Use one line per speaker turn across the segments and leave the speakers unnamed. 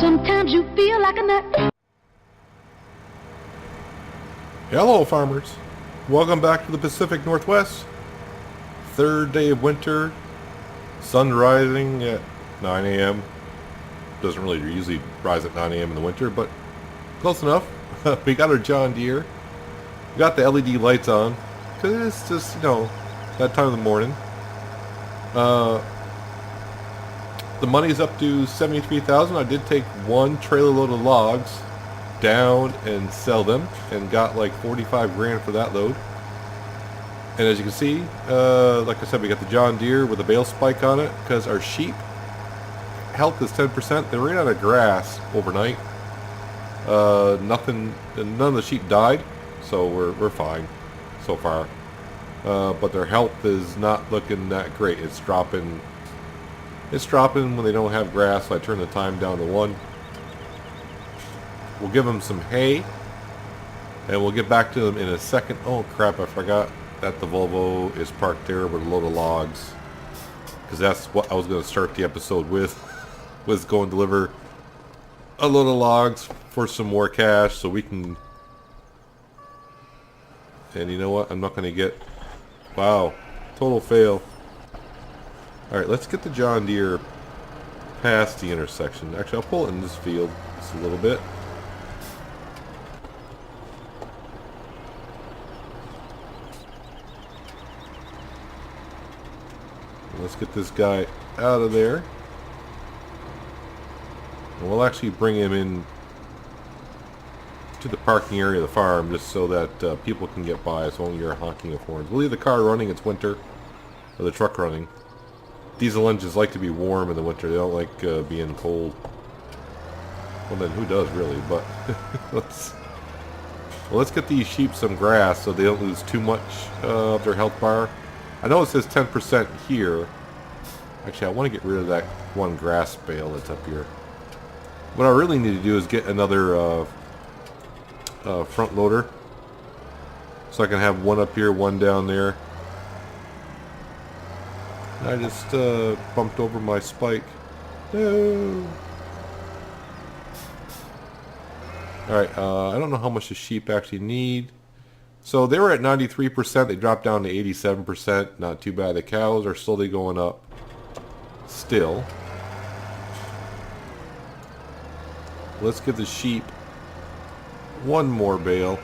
Sometimes you feel like a nut.
Hello, farmers. Welcome back to the Pacific Northwest. Third day of winter. Sun rising at 9 a.m. Doesn't really usually rise at 9 a.m. in the winter, but close enough. We got our John Deere. We got the LED lights on, because it's just, that time of the morning. The money's up to $73,000. I did take one trailer load of logs down and sell them, and got like 45 grand for that load. And as you can see, like I said, we got the John Deere with a bale spike on it, because our sheep health is 10%. They ran out of grass overnight. None of the sheep died, so we're fine so far. But their health is not looking that great. It's dropping when they don't have grass, so I turn the time down to 1. We'll give them some hay, and we'll get back to them in a second. Oh crap, I forgot that the Volvo is parked there with a load of logs, because that's what I was going to start the episode with, was go and deliver a load of logs for some more cash so we can... And you know what? I'm not going to get... Wow. Total fail. Alright, let's get the John Deere past the intersection. Actually, I'll pull it in this field just a little bit. Let's get this guy out of there. And we'll actually bring him in to the parking area of the farm, just so that people can get by us, won't hear honking of horns. We'll leave the car running, it's winter, or the truck running. Diesel engines like to be warm in the winter, they don't like being cold. Well then, who does really, but let's get these sheep some grass so they don't lose too much of their health bar. I know it says 10% here. Actually, I want to get rid of that one grass bale that's up here. What I really need to do is get another front loader, so I can have one up here, one down there. I just bumped over my spike. No. Alright, I don't know how much the sheep actually need. So they were at 93%, they dropped down to 87%. Not too bad. The cows are slowly going up. Still. Let's give the sheep one more bale.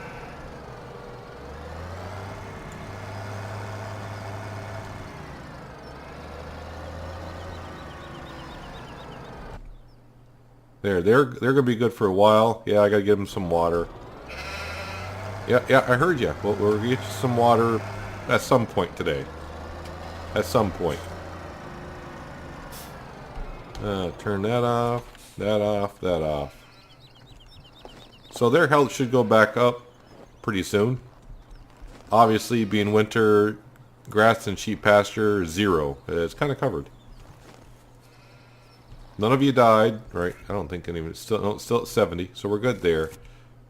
They're gonna be good for a while. Yeah, I gotta give them some water. Yeah, I heard you. We're gonna get you some water at some point today. At some point. Turn that off, that off, that off. So their health should go back up pretty soon. Obviously, being winter, grass and sheep pasture, 0. It's kind of covered. None of you died, right? I don't think any of it. Still at 70, so we're good there.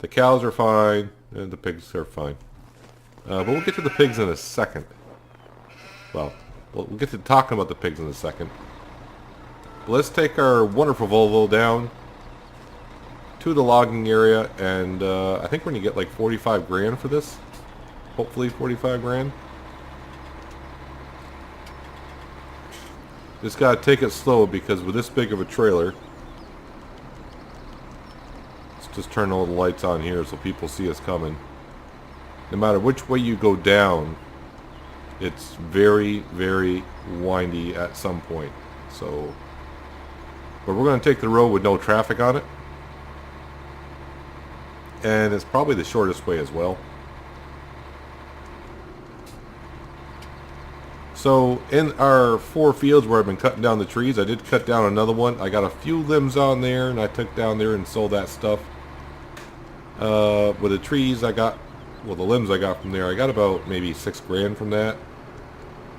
The cows are fine, and the pigs are fine. But we'll get to the pigs in a second. Well, we'll get to talking about the pigs in a second. But let's take our wonderful Volvo down to the logging area, and I think we're going to get like 45 grand for this. Hopefully 45 grand. Just got to take it slow, because with this big of a trailer... Let's just turn all the lights on here so people see us coming. No matter which way you go down, it's very, very windy at some point. So, but we're going to take the road with no traffic on it. And it's probably the shortest way as well. So in our 4 fields where I've been cutting down the trees, I did cut down another one. I got a few limbs on there, and I took down there and sold that stuff. With the trees I got, well, the limbs I got from there, I got about maybe 6 grand from that.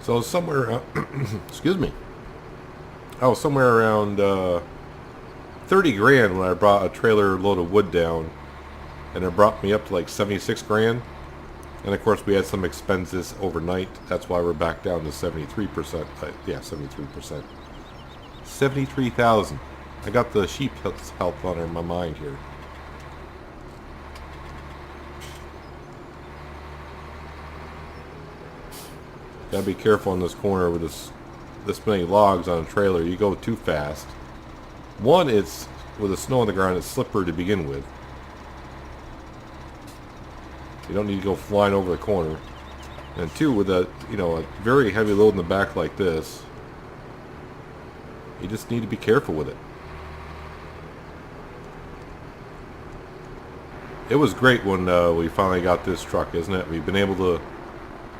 So somewhere, excuse me, I was somewhere around 30 grand when I brought a trailer load of wood down, and it brought me up to like 76 grand. And of course we had some expenses overnight. That's why we're back down to 73%. Yeah, 73%. 73,000. I got the sheep health on my mind here. Gotta be careful in this corner with this many logs on a trailer. You go too fast. One, it's with the snow on the ground, it's slippery to begin with. You don't need to go flying over the corner. And two, with a a very heavy load in the back like this, you just need to be careful with it. It was great when we finally got this truck, isn't it? We've been able to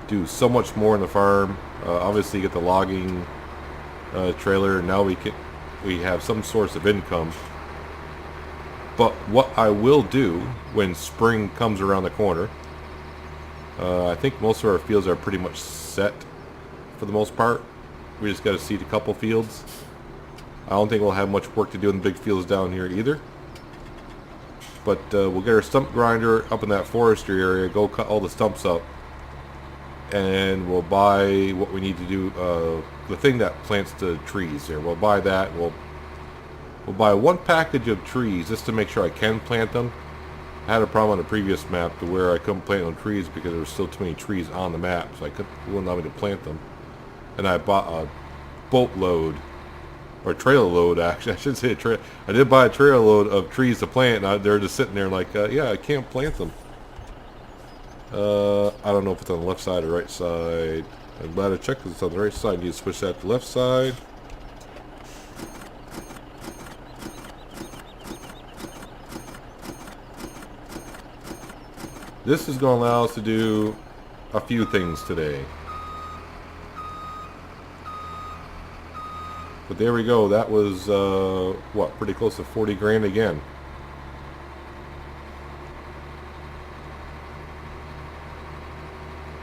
do so much more in the farm. Obviously, get the logging trailer, and now we have some source of income. But what I will do when spring comes around the corner, I think most of our fields are pretty much set for the most part. We just got to seed a couple fields. I don't think we'll have much work to do in the big fields down here either. But we'll get our stump grinder up in that forestry area, go cut all the stumps up, and we'll buy what we need to do, the thing that plants the trees here. We'll buy that. We'll buy one package of trees just to make sure I can plant them. I had a problem on the previous map to where I couldn't plant no trees because there were still too many trees on the map, so it wouldn't allow me to plant them. And I bought a boatload, or trailer load actually, I should say a trailer. I did buy a trailer load of trees to plant, and they're just sitting there like, yeah, I can't plant them. I don't know if it's on the left side or right side. I'm glad I checked because it's on the right side. You switch that to the left side. This is going to allow us to do a few things today. But there we go. That was, what, pretty close to 40 grand again.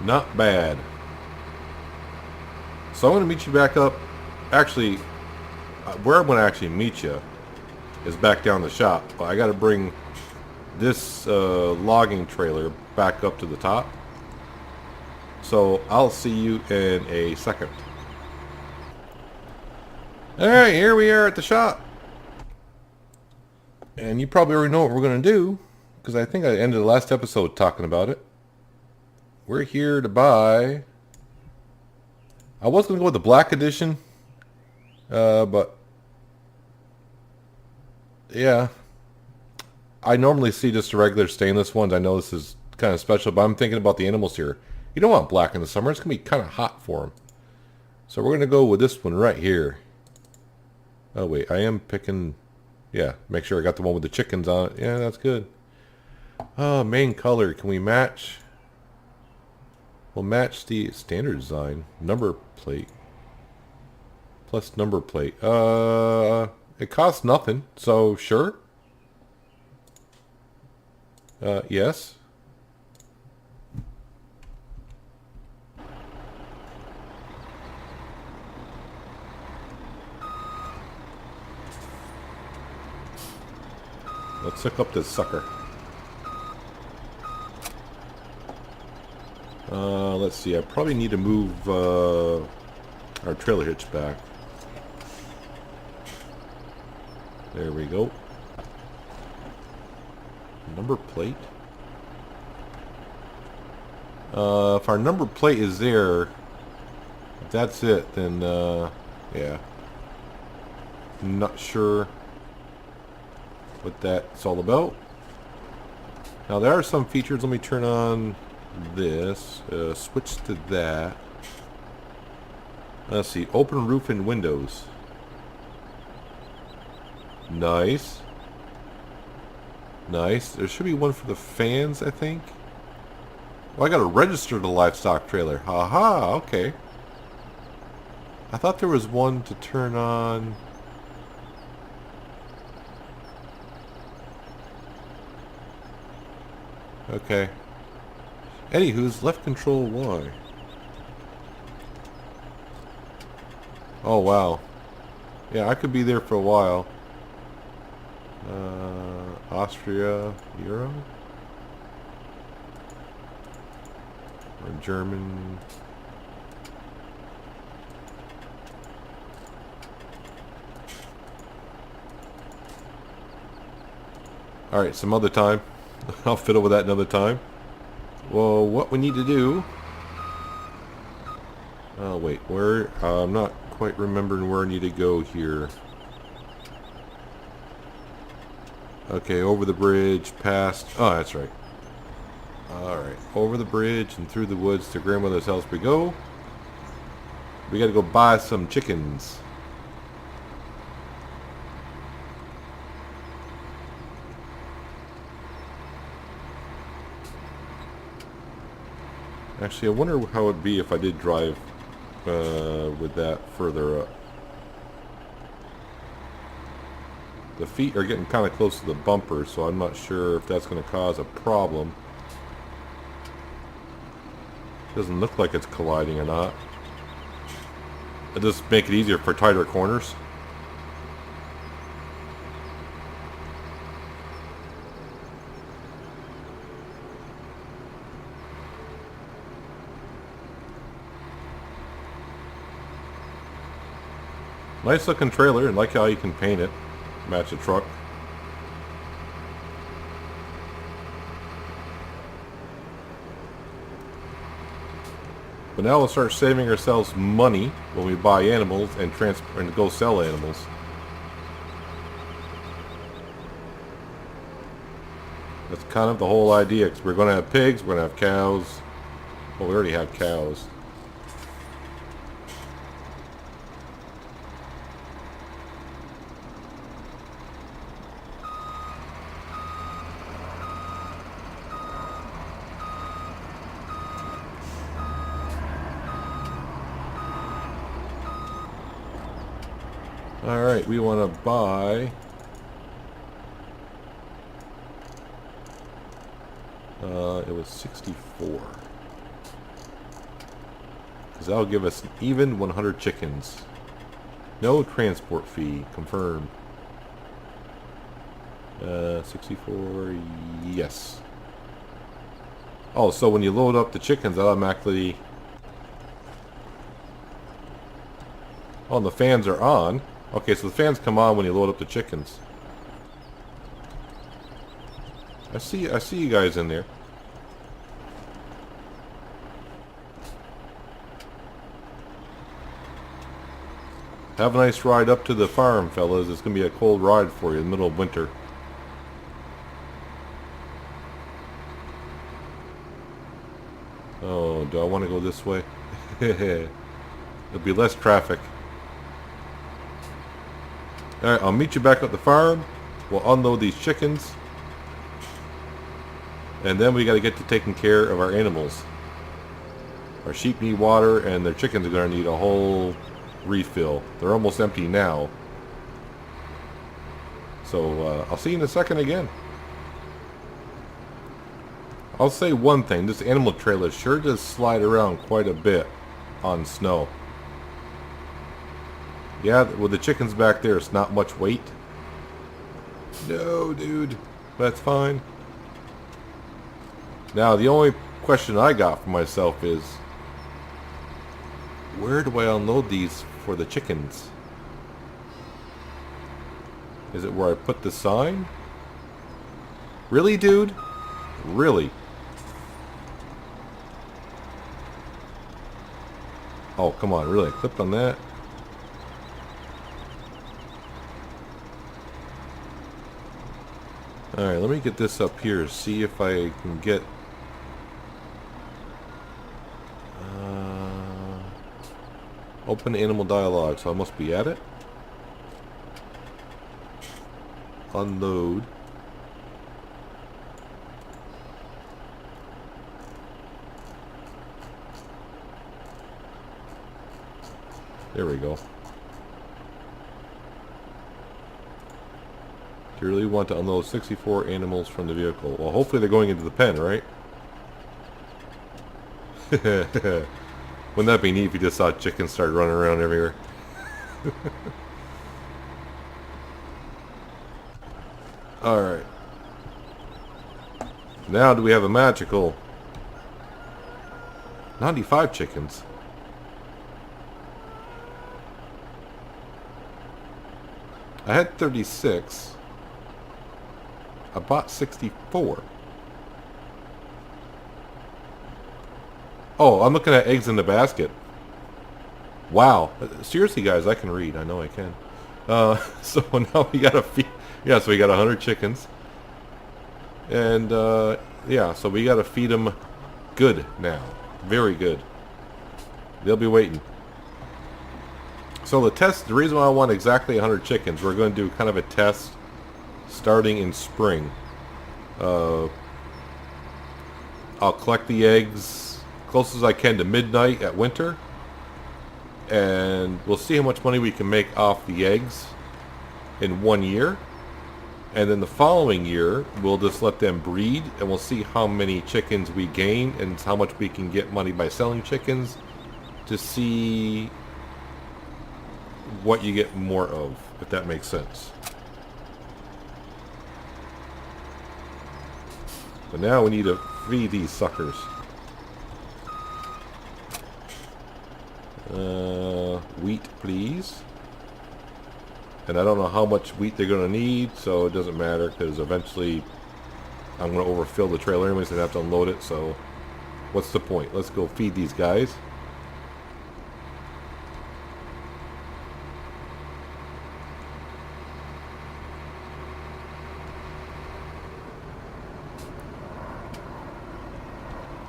Not bad. So I'm going to meet you back up. Actually, where I'm going to actually meet you is back down the shop. But I got to bring this logging trailer back up to the top. So I'll see you in a second. Alright, here we are at the shop. And you probably already know what we're going to do, because I think I ended the last episode talking about it. We're here to buy... I was going to go with the black edition, but... yeah. I normally see just the regular stainless ones. I know this is kind of special, but I'm thinking about the animals here. You don't want black in the summer. It's going to be kind of hot for them. So we're going to go with this one right here. Oh, wait. I am picking... yeah, make sure I got the one with the chickens on it. Yeah, that's good. Oh, main color. Can we match? We'll match the standard design. Number plate. Plus number plate. It costs nothing, so sure. Yes. Let's hook up this sucker. Let's see. I probably need to move our trailer hitch back. There we go. Number plate. If our number plate is there, if that's it, then yeah. I'm not sure what that's all about. Now there are some features. Let me turn on this. Switch to that. Let's see. Open roof and windows. Nice. Nice. There should be one for the fans, I think. Well, I gotta register the livestock trailer. Haha, okay. I thought there was one to turn on. Okay. Anywho's left control Y. Oh, wow. Yeah, I could be there for a while. Austria, Euro? Or German? Alright, some other time. I'll fiddle with that another time. Well, what we need to do... Oh, wait. Where... I'm not quite remembering where I need to go here. Okay, over the bridge, past... Oh, that's right. Alright, over the bridge and through the woods to grandmother's house we go. We gotta go buy some chickens. Actually, I wonder how it would be if I did drive with that further up. The feet are getting kind of close to the bumper, so I'm not sure if that's going to cause a problem. Doesn't look like it's colliding or not. It'll just make it easier for tighter corners. Nice looking trailer, and like how you can paint it. Match the truck. But now we'll start saving ourselves money when we buy animals and go sell animals. That's kind of the whole idea, because we're going to have pigs, we're going to have cows. Well, we already have cows. Alright, we want to buy... it was 64. Because that'll give us an even 100 chickens. No transport fee. Confirmed. 64, yes. Oh, so when you load up the chickens, automatically... Oh, and the fans are on. Okay, so the fans come on when you load up the chickens. I see you guys in there. Have a nice ride up to the farm, fellas. It's going to be a cold ride for you in the middle of winter. Oh, do I want to go this way? There'll be less traffic. Alright, I'll meet you back at the farm. We'll unload these chickens. And then we got to get to taking care of our animals. Our sheep need water, and their chickens are going to need a whole refill. They're almost empty now. So, I'll see you in a second again. I'll say one thing. This animal trailer sure does slide around quite a bit on snow. Yeah, with the chickens back there, it's not much weight. No, dude. That's fine. Now, the only question I got for myself is, where do I unload these for the chickens? Is it where I put the sign? Really, dude? Really? Oh, come on, really? I clicked on that? Alright, let me get this up here, see if I can get... open animal dialogue, so I must be at it. Unload. There we go. Do you really want to unload 64 animals from the vehicle? Well, hopefully they're going into the pen, right? Wouldn't that be neat if you just saw chickens start running around everywhere? Alright. Now do we have a magical 95 chickens? I had 36. I bought 64. Oh, I'm looking at eggs in the basket. Wow. Seriously, guys, I can read. I know I can. So now we got to feed... Yeah, so we got 100 chickens. And, yeah, so we got to feed them good now. Very good. They'll be waiting. So the reason why I want exactly 100 chickens, we're going to do kind of a test starting in spring. I'll collect the eggs close as I can to midnight at winter. And we'll see how much money we can make off the eggs in 1 year. And then the following year, we'll just let them breed, and we'll see how many chickens we gain and how much we can get money by selling chickens to see what you get more of, if that makes sense. But now we need to feed these suckers. Wheat, please. And I don't know how much wheat they're going to need, so it doesn't matter, because eventually I'm going to overfill the trailer anyways and have to unload it, so what's the point? Let's go feed these guys.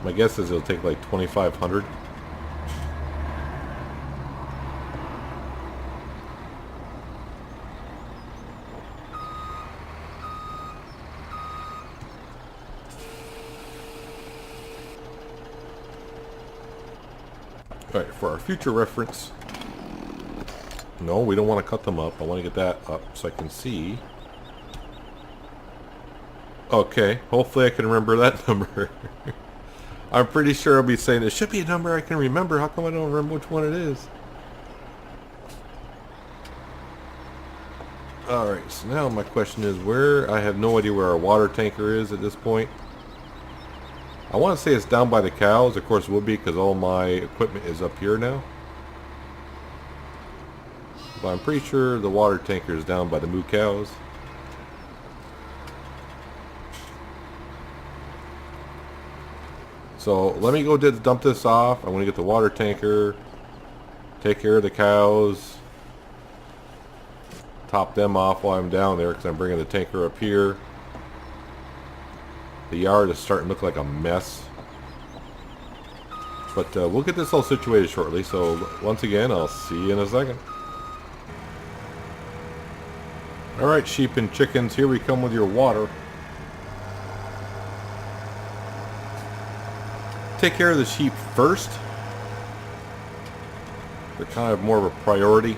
My guess is it'll take like 2,500. Alright, for our future reference... No, we don't want to cut them up. I want to get that up so I can see. Okay, hopefully I can remember that number. I'm pretty sure I'll be saying it should be a number I can remember. How come I don't remember which one it is? Alright, so now my question is where... I have no idea where our water tanker is at this point. I want to say it's down by the cows. Of course it would be because all my equipment is up here now. But I'm pretty sure the water tanker is down by the moo cows. So let me go dump this off. I'm going to get the water tanker, take care of the cows, top them off while I'm down there because I'm bringing the tanker up here. The yard is starting to look like a mess. But we'll get this all situated shortly. So once again, I'll see you in a second. Alright, sheep and chickens, here we come with your water. Take care of the sheep first. They're kind of more of a priority.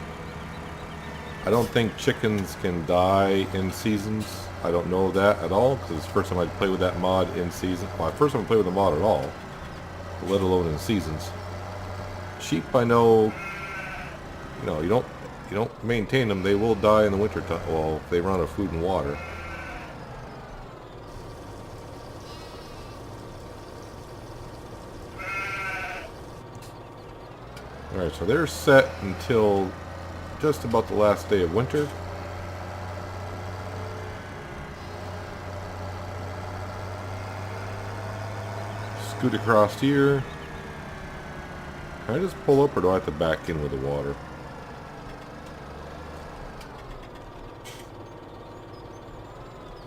I don't think chickens can die in seasons. I don't know that at all because it's the first time I play with that mod in season. Well, first time I play with the mod at all, let alone in seasons. Sheep, I know, you know, you don't maintain them, they will die in the winter time. Well, if they run out of food and water. Alright, so they're set until just about the last day of winter. Scoot across here. Can I just pull up or do I have to back in with the water?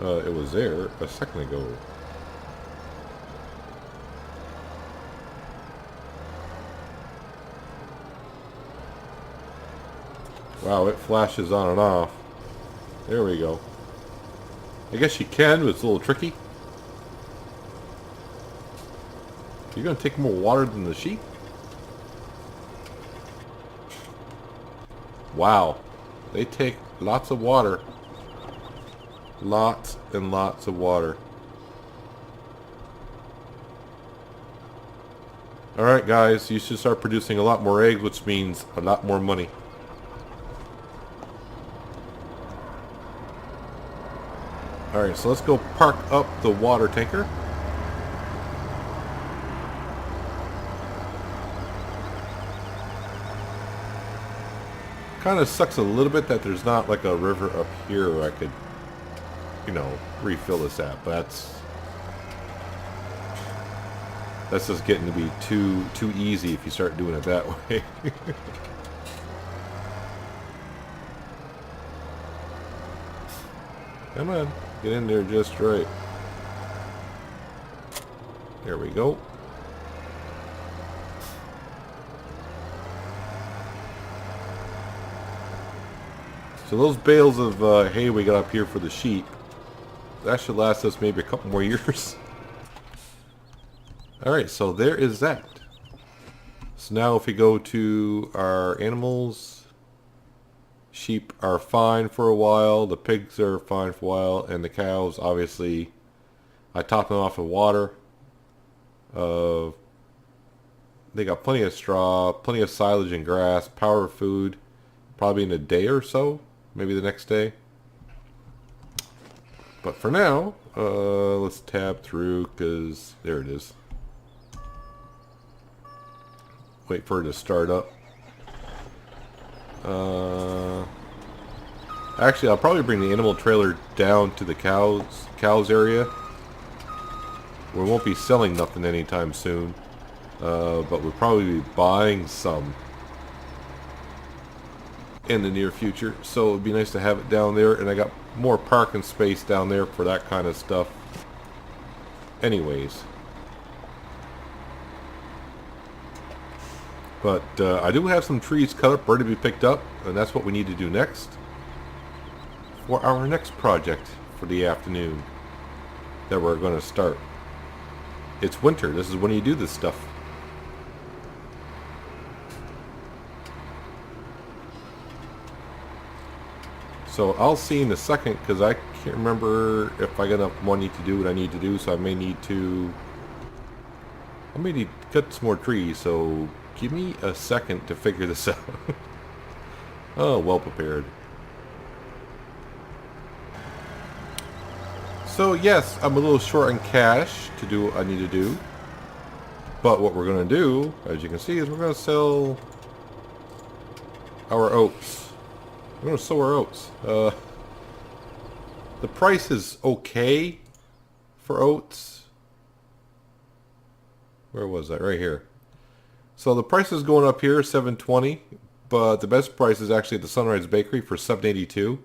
It was there a second ago. Wow, it flashes on and off. There we go. I guess you can, but it's a little tricky. You're going to take more water than the sheep? Wow. They take lots of water. Lots and lots of water. Alright guys, you should start producing a lot more eggs, which means a lot more money. Alright, so let's go park up the water tanker. Kind of sucks a little bit that there's not like a river up here where I could you know, refill this at. But that's just getting to be too easy if you start doing it that way. Come on, get in there just right. There we go. So those bales of hay we got up here for the sheep, that should last us maybe a couple more years. Alright, so there is that. So now if we go to our animals, sheep are fine for a while, the pigs are fine for a while, and the cows, obviously, I top them off with water. They got plenty of straw, plenty of silage and grass, power food, probably in a day or so, maybe the next day. But for now, let's tab through, because there it is. Wait for it to start up. Actually, I'll probably bring the animal trailer down to the cows area. We won't be selling nothing anytime soon, but we'll probably be buying some in the near future. So it'd be nice to have it down there, and I got more parking space down there for that kind of stuff. Anyways. But I do have some trees cut up, ready to be picked up, and that's what we need to do next for our next project for the afternoon that we're going to start. It's winter. This is when you do this stuff. So I'll see in a second, because I can't remember if I got enough money to do what I need to do, so I may need to cut some more trees, so give me a second to figure this out. Oh, well prepared. So yes, I'm a little short on cash to do what I need to do. But what we're going to do, as you can see, is we're going to sell our oats. We're going to sell our oats. The price is okay for oats. Where was that? Right here. So the price is going up here, $7.20, but the best price is actually at the Sunrise Bakery for $7.82.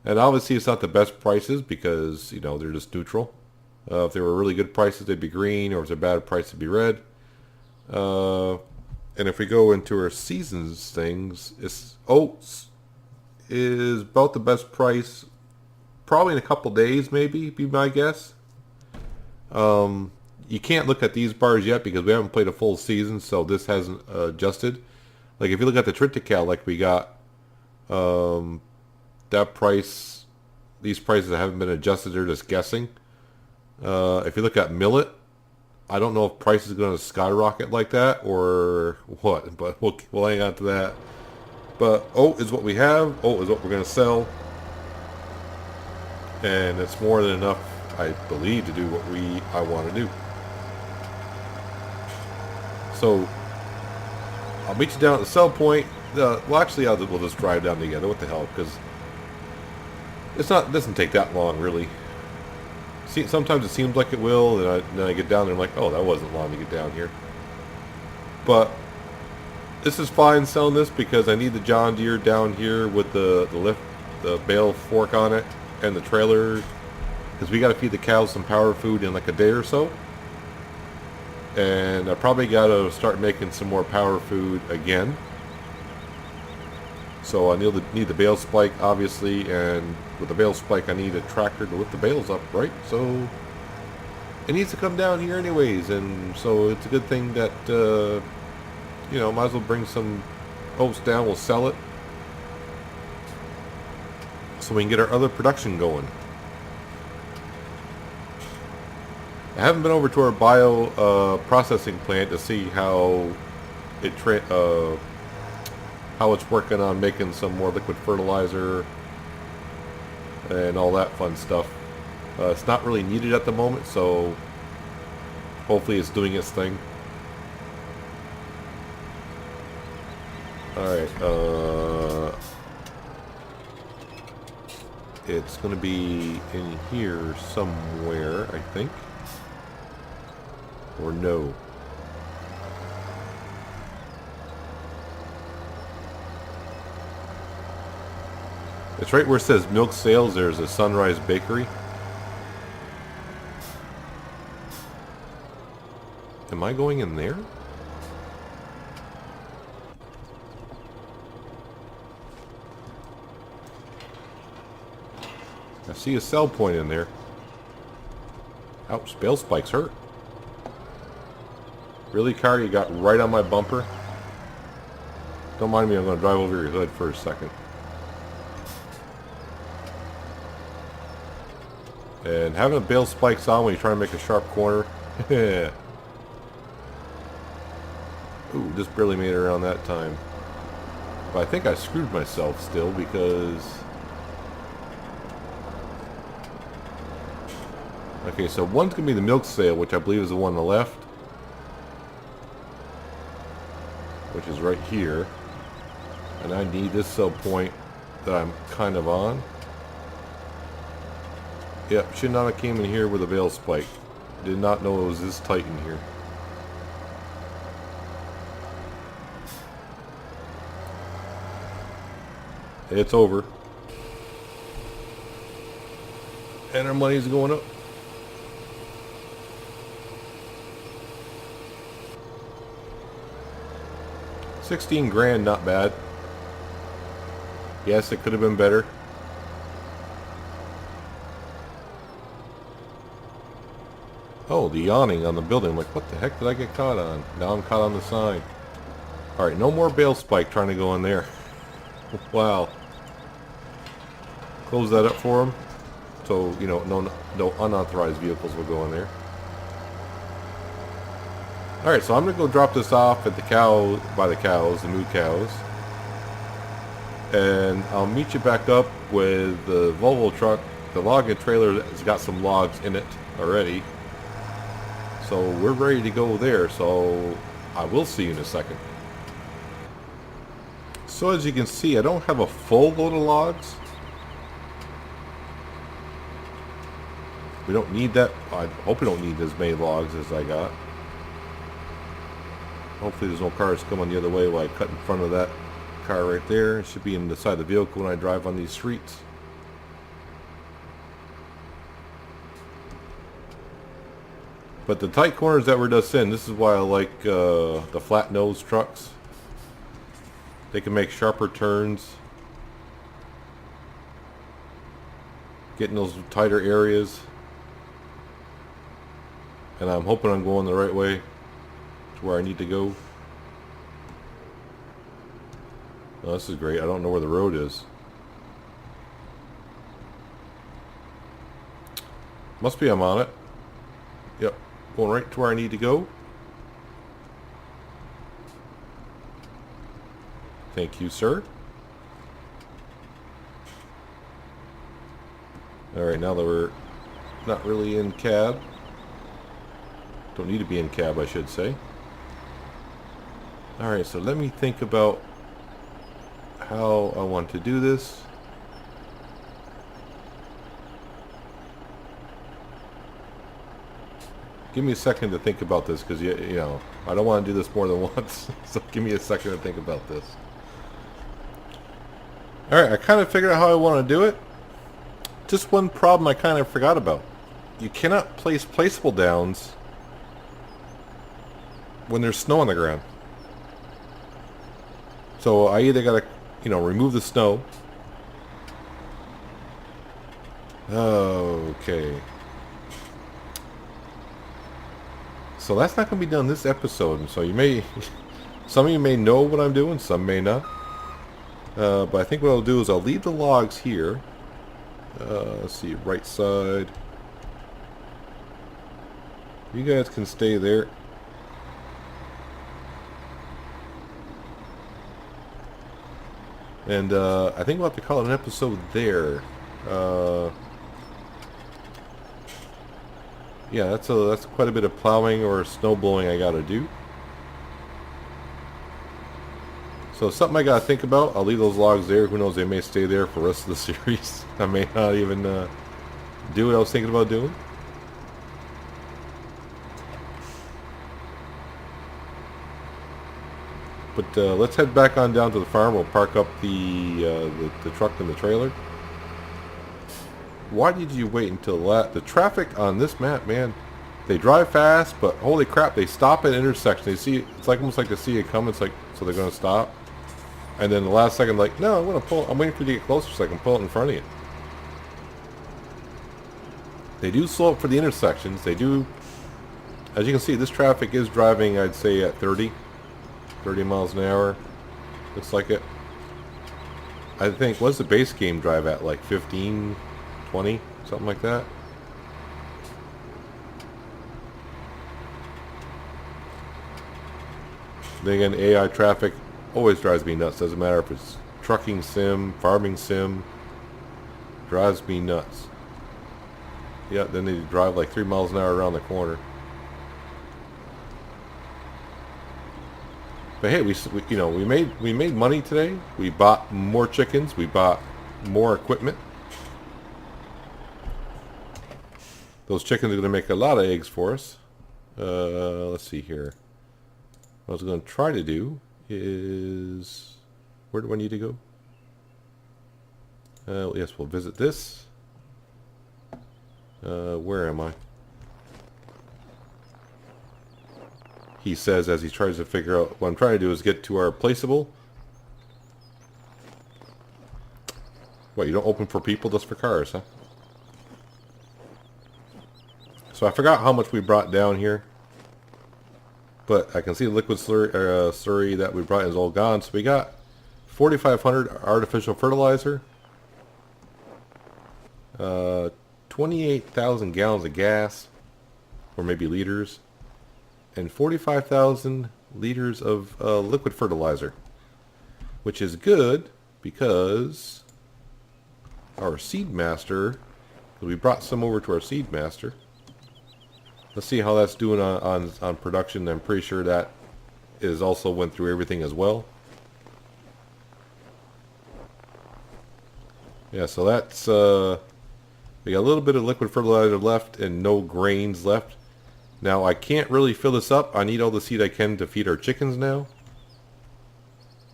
And obviously it's not the best prices because, you know, they're just neutral. If they were really good prices, they'd be green, or if they're bad prices, they'd be red. And if we go into our seasons things, it's oats is about the best price, probably in a couple days, maybe, be my guess. You can't look at these bars yet because we haven't played a full season, so this hasn't adjusted. Like if you look at the Triticale, like we got, that price, these prices haven't been adjusted, they're just guessing. If you look at millet, I don't know if price is going to skyrocket like that or what, but we'll hang on to that. But oat is what we have, oat is what we're going to sell, and it's more than enough, I believe, to do what I want to do. So I'll meet you down at the sell point. Well, actually, we'll just drive down together. What the hell? Because it doesn't take that long, really. See, sometimes it seems like it will, and then I get down there and I'm like, oh, that wasn't long to get down here. But this is fine selling this because I need the John Deere down here with the lift, the bale fork on it, and the trailer, because we got to feed the cows some power food in like a day or so. And I probably got to start making some more power food again. So I need the bale spike, obviously, and with the bale spike I need a tractor to lift the bales up, right? So it needs to come down here anyways, and so it's a good thing that, you know, might as well bring some oats down, we'll sell it, so we can get our other production going. I haven't been over to our bio processing plant to see how it's working on making some more liquid fertilizer and all that fun stuff. It's not really needed at the moment, so hopefully it's doing its thing. Alright, it's going to be in here somewhere, I think. Or no. It's right where it says milk sales. There's a Sunrise Bakery. Am I going in there? I see a sell point in there. Ouch, bale spikes hurt. Really, car? You got right on my bumper? Don't mind me, I'm going to drive over your hood for a second. And having a bale spikes on when you're trying to make a sharp corner. Yeah. Ooh, just barely made it around that time. But I think I screwed myself still because... Okay, so one's going to be the milk sale, which I believe is the one on the left. Which is right here. And I need this sell point that I'm kind of on. Yep, should not have came in here with a bale spike. Did not know it was this tight in here. It's over. And our money's going up. $16 grand, not bad. Yes, it could have been better. Oh, the awning on the building. I'm like, what the heck did I get caught on? Now I'm caught on the sign. Alright, no more bale spike trying to go in there. Wow. Close that up for them. So, you know, no unauthorized vehicles will go in there. Alright, so I'm going to go drop this off at the cow, by the cows, the moo cows. And I'll meet you back up with the Volvo truck. The logging trailer has got some logs in it already. So we're ready to go there, so I will see you in a second. So as you can see, I don't have a full load of logs. We don't need that. I hope we don't need as many logs as I got. Hopefully there's no cars coming the other way while I cut in front of that car right there. It should be in the side of the vehicle when I drive on these streets. But the tight corners that we're just in, this is why I like the flat nose trucks. They can make sharper turns. Get in those tighter areas. And I'm hoping I'm going the right way to where I need to go. Oh, this is great. I don't know where the road is. Must be I'm on it. Yep. Going right to where I need to go. Thank you, sir. Alright, now that we're not really in cab. Don't need to be in cab, I should say. Alright, so let me think about how I want to do this. Give me a second to think about this, because you know, I don't want to do this more than once. So give me a second to think about this. Alright, I kind of figured out how I want to do it. Just one problem I kind of forgot about. You cannot place placeable downs when there's snow on the ground. So I either gotta, you know, remove the snow. Okay. So that's not going to be done this episode. So you may, some of you may know what I'm doing, some may not. But I think what I'll do is I'll leave the logs here. Let's see, right side. You guys can stay there. And I think we'll have to call it an episode there. Yeah, that's quite a bit of plowing or snow blowing I gotta do. So something I gotta think about. I'll leave those logs there. Who knows, they may stay there for the rest of the series. I may not even do what I was thinking about doing. But let's head back on down to the farm. We'll park up the truck and the trailer. Why did you wait until the traffic on this map, man? They drive fast, but holy crap, they stop at intersections. They see it's like almost like they see it coming. It's like, so they're gonna stop, and then the last second, like, no, I'm gonna pull. I'm waiting for you to get closer so I can pull it in front of you. They do slow up for the intersections. They do, as you can see, this traffic is driving, I'd say, at 30 miles an hour. Looks like it. I think, what's the base game drive at? Like 15, 20, something like that. Then again, AI traffic always drives me nuts. Doesn't matter if it's trucking sim, farming sim. Drives me nuts. Yeah, then they drive like 3 miles an hour around the corner. But hey, we made money today. We bought more chickens. We bought more equipment. Those chickens are going to make a lot of eggs for us. Let's see here. What I was going to try to do is... Where do I need to go? Yes, we'll visit this. Where am I? He says as he tries to figure out... What I'm trying to do is get to our placeable. What, you don't open for people, just for cars, huh? So I forgot how much we brought down here. But I can see the liquid slurry that we brought is all gone. So we got 4,500 artificial fertilizer. 28,000 gallons of gas. Or maybe liters. And 45,000 liters of liquid fertilizer. Which is good because our seed master... We brought some over to our seed master. Let's see how that's doing on production. I'm pretty sure that is also went through everything as well. Yeah, so that's we got a little bit of liquid fertilizer left and no grains left. Now I can't really fill this up. I need all the seed I can to feed our chickens now.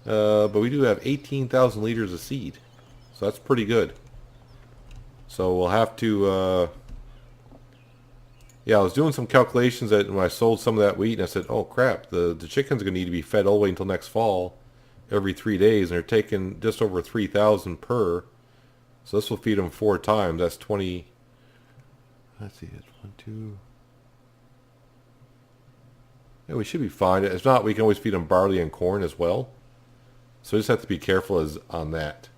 But we do have 18,000 liters of seed, so that's pretty good. So we'll have to. Yeah, I was doing some calculations that when I sold some of that wheat, and I said, oh crap, the chickens are going to need to be fed all the way until next fall, every 3 days, and they're taking just over 3,000 per. So this will feed them 4 times. That's 20. Let's see, it's 1, 2. Yeah, we should be fine. If not, we can always feed them barley and corn as well. So we just have to be careful on that.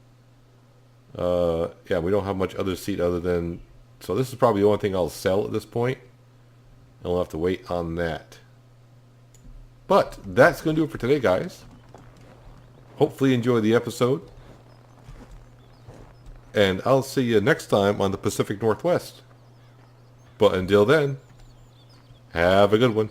Yeah, we don't have much other seed other than. So this is probably the only thing I'll sell at this point. And we'll have to wait on that. But that's going to do it for today, guys. Hopefully you enjoyed the episode. And I'll see you next time on the Pacific Northwest. But until then, have a good one.